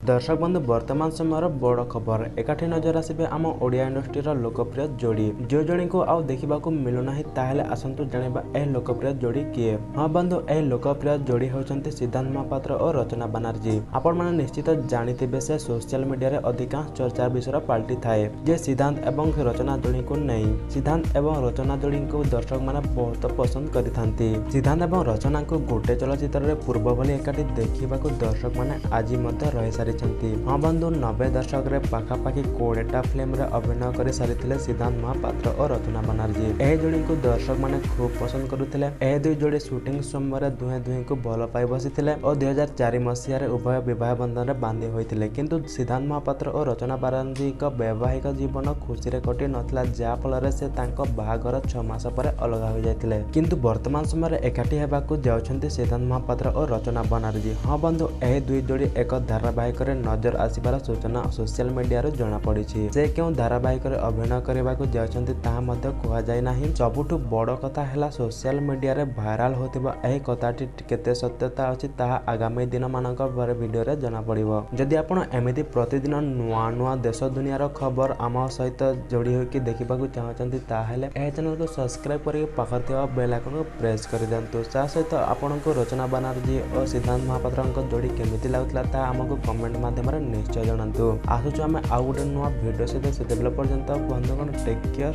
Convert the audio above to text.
दर्शक बंधु वर्तमान समय बड़ खबर एकाठी नजर आसबे आम ओडिया इंडस्ट्री लोकप्रिय जोड़ी जो जोड़ी को आउ देखा मिलूना ताहले आसतु जाना यह लोकप्रिय जोड़ी किए। हाँ बंधु यह लोकप्रिय जोड़ी होती सिद्धांत महापात्र और रचना बनर्जी। आपण मैंने निश्चित जानते से सोशल मीडिया रे अधिकांश चर्चा विषय पलटि थाए जे सिद्धांत एवं रचना जोड़ी को नहीं। सिद्धांत एवं रचना जोड़ी को दर्शक मैंने बहुत पसंद करिथांती। सिद्धांत एवं रचना को गोटे चलचित्र पूर्व भली एकाठी देखा दर्शक मैंने आज रही सारी। हाँ बंधु 90 दशक रे पाखापाखि 20टा फिल्म रे अभिनय कर सारी सिद्धांत महापात्र और रचना बनर्जी। यह जोड़ी को दर्शक मैंने खूब पसंद करुले। यह दुई जोड़ी शूटिंग समय दुहे दुहे को भल पाई बसी और 2004 मसीह उभय विवाह बंधन में बांधि होते किंतु सिद्धांत महापात्र और रचना बनर्जी वैवाहिक जीवन खुशी रे कटि नथिला जाफल से बाहागर 6 मास पर अलग हो जाते किंतु वर्तमान समय एकाठी होगाकू जाउछन्ति सिद्धांत महापात्र और रचना बनर्जी। हाँ बंधु यह दुई जोड़ी एक धारावाहिक नजर आसबार सूचना सोशल मीडिया जना पड़ी। से क्यों धारावाहिक अभिनय करने को जाउछन्ति ताहा मध्य कहुजाई नाही। सबुठु बड़ कथा है सोशल मीडिया रे भाइराल होतिबा एही कथाटी केते सत्यता अछि ताहा आगामी दिन मानक वीडियो रे जना पड़िबो। जदि आपण एमिति प्रतिदिन नुआ नुआ देश दुनियार खबर आम सहित जोड़ी होकि देखिबाकू चाहछन्ति ताहेले एही चैनल को सब्सक्राइब करि पाखर थिबा बेल आइकन को प्रेस कर दियंतु। ता सहित आपनको रचना बनर्जी और सिद्धांत महापात्र जोड़ी केमिति लागुतला ता हमको कमेंट माध्यम निश्चय जनातु। आसुचु आमे आउ गोटे नुआ भिडियो सहित से पर्यंत बंधुगण टेक केयर।